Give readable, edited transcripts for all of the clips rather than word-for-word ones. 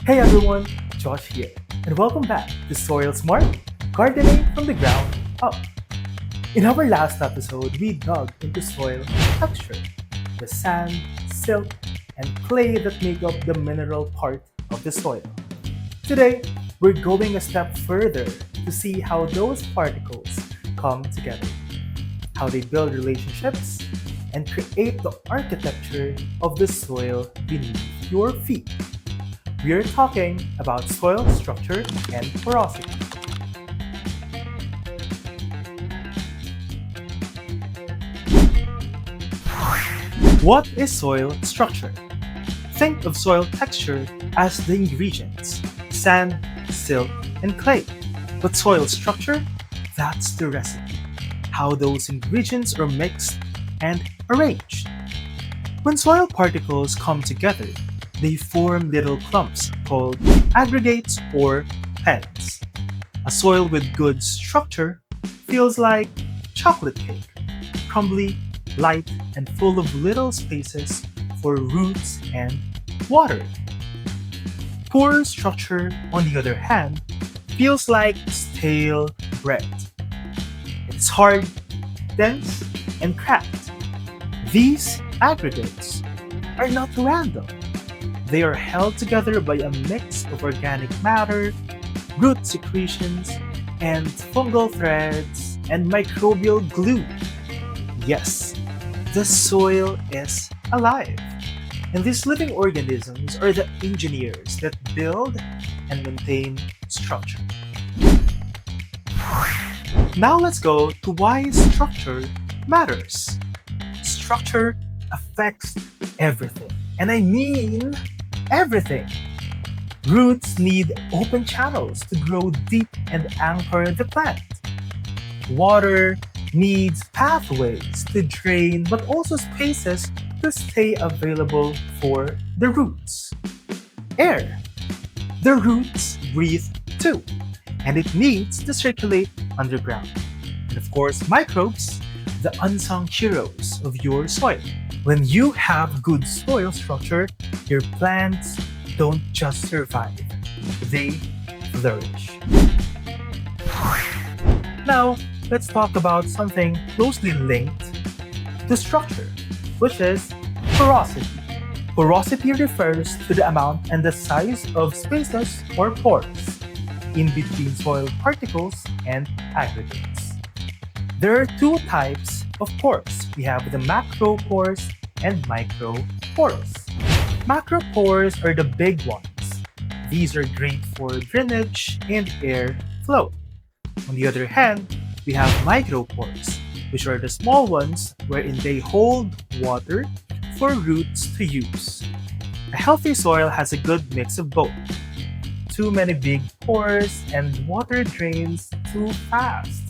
Hey everyone, Josh here, and welcome back to Soil Smart Gardening from the Ground Up. In our last episode, we dug into soil texture, the sand, silt, and clay that make up the mineral part of the soil. Today, we're going a step further to see how those particles come together, how they build relationships, and create the architecture of the soil beneath your feet. We're talking about soil structure and porosity. What is soil structure? Think of soil texture as the ingredients sand, silt, and clay. But soil structure? That's the recipe. How those ingredients are mixed and arranged. When soil particles come together, they form little clumps called aggregates or pens. A soil with good structure feels like chocolate cake, crumbly, light, and full of little spaces for roots and water. Poor structure, on the other hand, feels like stale bread. It's hard, dense, and cracked. These aggregates are not random. They are held together by a mix of organic matter, root secretions, and fungal threads and microbial glue. Yes, the soil is alive. And these living organisms are the engineers that build and maintain structure. Now let's go to why structure matters. Structure affects everything. And I mean everything. Roots need open channels to grow deep and anchor the plant. Water needs pathways to drain but also spaces to stay available for the roots. Air. The roots breathe too, and it needs to circulate underground. And of course, microbes, the unsung heroes of your soil. When you have good soil structure, your plants don't just survive, they flourish. Now, let's talk about something closely linked to structure, which is porosity. Porosity refers to the amount and the size of spaces or pores in between soil particles and aggregates. There are two types of pores. We have the macro pores and micro pores. Macro pores are the big ones. These are great for drainage and air flow. On the other hand, we have micro pores, which are the small ones wherein they hold water for roots to use. A healthy soil has a good mix of both. Too many big pores and water drains too fast.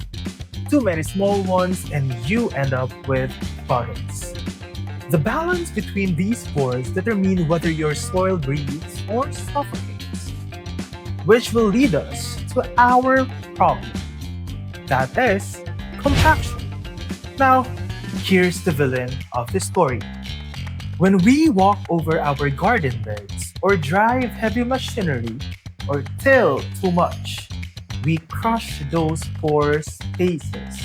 Too many small ones and you end up with puddles. The balance between these pores determine whether your soil breathes or suffocates, which will lead us to our problem. That is compaction. Now, here's the villain of the story. When we walk over our garden beds or drive heavy machinery or till too much, we crush those pore spaces.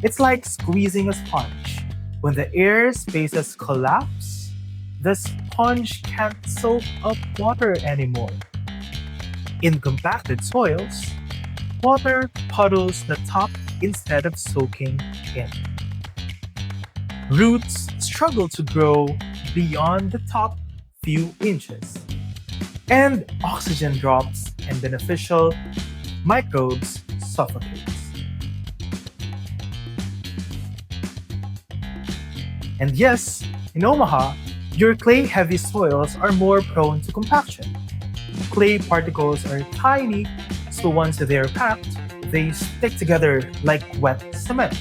It's like squeezing a sponge. When the air spaces collapse, the sponge can't soak up water anymore. In compacted soils, water puddles the top instead of soaking in. Roots struggle to grow beyond the top few inches. And oxygen drops and beneficial microbes suffocate. And yes, in Omaha, your clay-heavy soils are more prone to compaction. Clay particles are tiny, so once they are packed, they stick together like wet cement.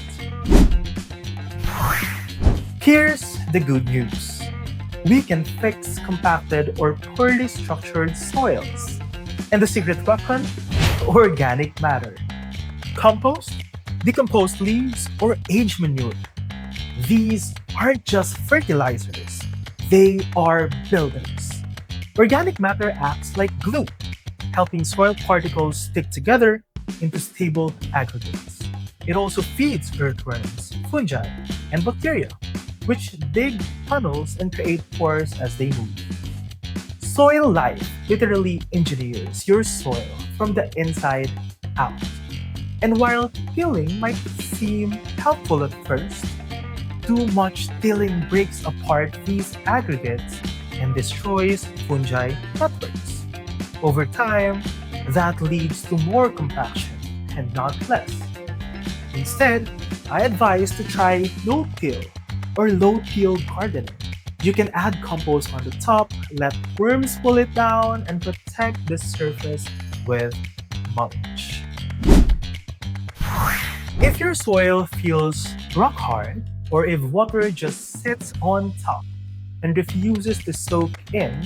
Here's the good news. We can fix compacted or poorly structured soils. And the secret weapon? Organic matter. Compost, decomposed leaves, or aged manure. These aren't just fertilizers, they are builders. Organic matter acts like glue, helping soil particles stick together into stable aggregates. It also feeds earthworms, fungi, and bacteria, which dig tunnels and create pores as they move. Soil life literally engineers your soil from the inside out. And while tilling might seem helpful at first, too much tilling breaks apart these aggregates and destroys fungi networks. Over time, that leads to more compaction and not less. Instead, I advise to try no-till or low-till gardening. You can add compost on the top, let worms pull it down, and protect the surface with mulch. If your soil feels rock hard, or if water just sits on top and refuses to soak in,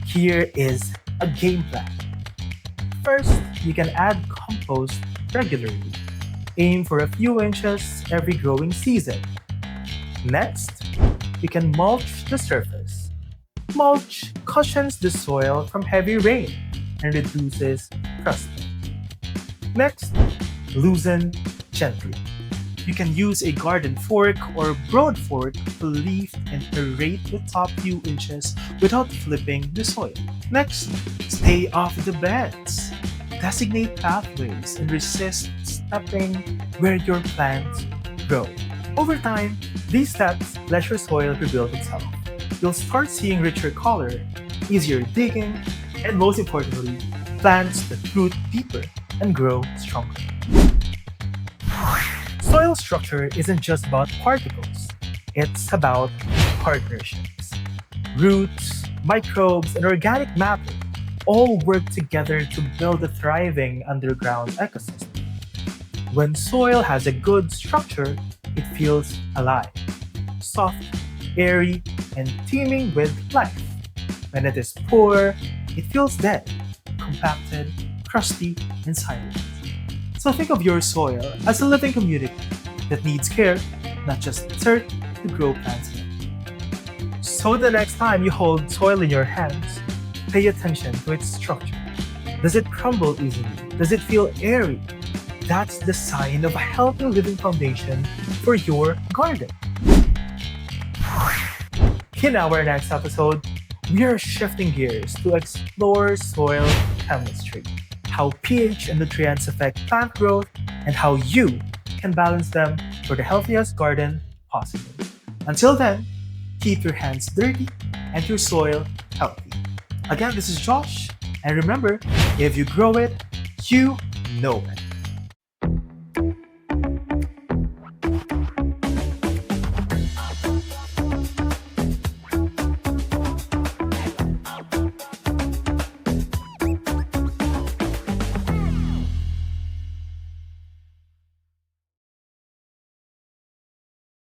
here is a game plan. First, you can add compost regularly. Aim for a few inches every growing season. Next, you can mulch the surface. Mulch cushions the soil from heavy rain and reduces crusting. Next, loosen gently. You can use a garden fork or broad fork to lift and aerate the top few inches without flipping the soil. Next, stay off the beds. Designate pathways and resist stepping where your plants grow. Over time, these steps let your soil rebuild itself. You'll start seeing richer color, easier digging, and most importantly, plants that root deeper and grow stronger. Soil structure isn't just about particles, it's about partnerships. Roots, microbes, and organic matter all work together to build a thriving underground ecosystem. When soil has a good structure, it feels alive, soft, airy, and teeming with life. When it is poor, it feels dead, compacted, crusty, and silent. So think of your soil as a living community that needs care, not just dirt to grow plants in. So the next time you hold soil in your hands, pay attention to its structure. Does it crumble easily? Does it feel airy? That's the sign of a healthy living foundation for your garden. In our next episode, we are shifting gears to explore soil chemistry, how pH and nutrients affect plant growth, and how you can balance them for the healthiest garden possible. Until then, keep your hands dirty and your soil healthy. Again, this is Josh, and remember, if you grow it, you know it.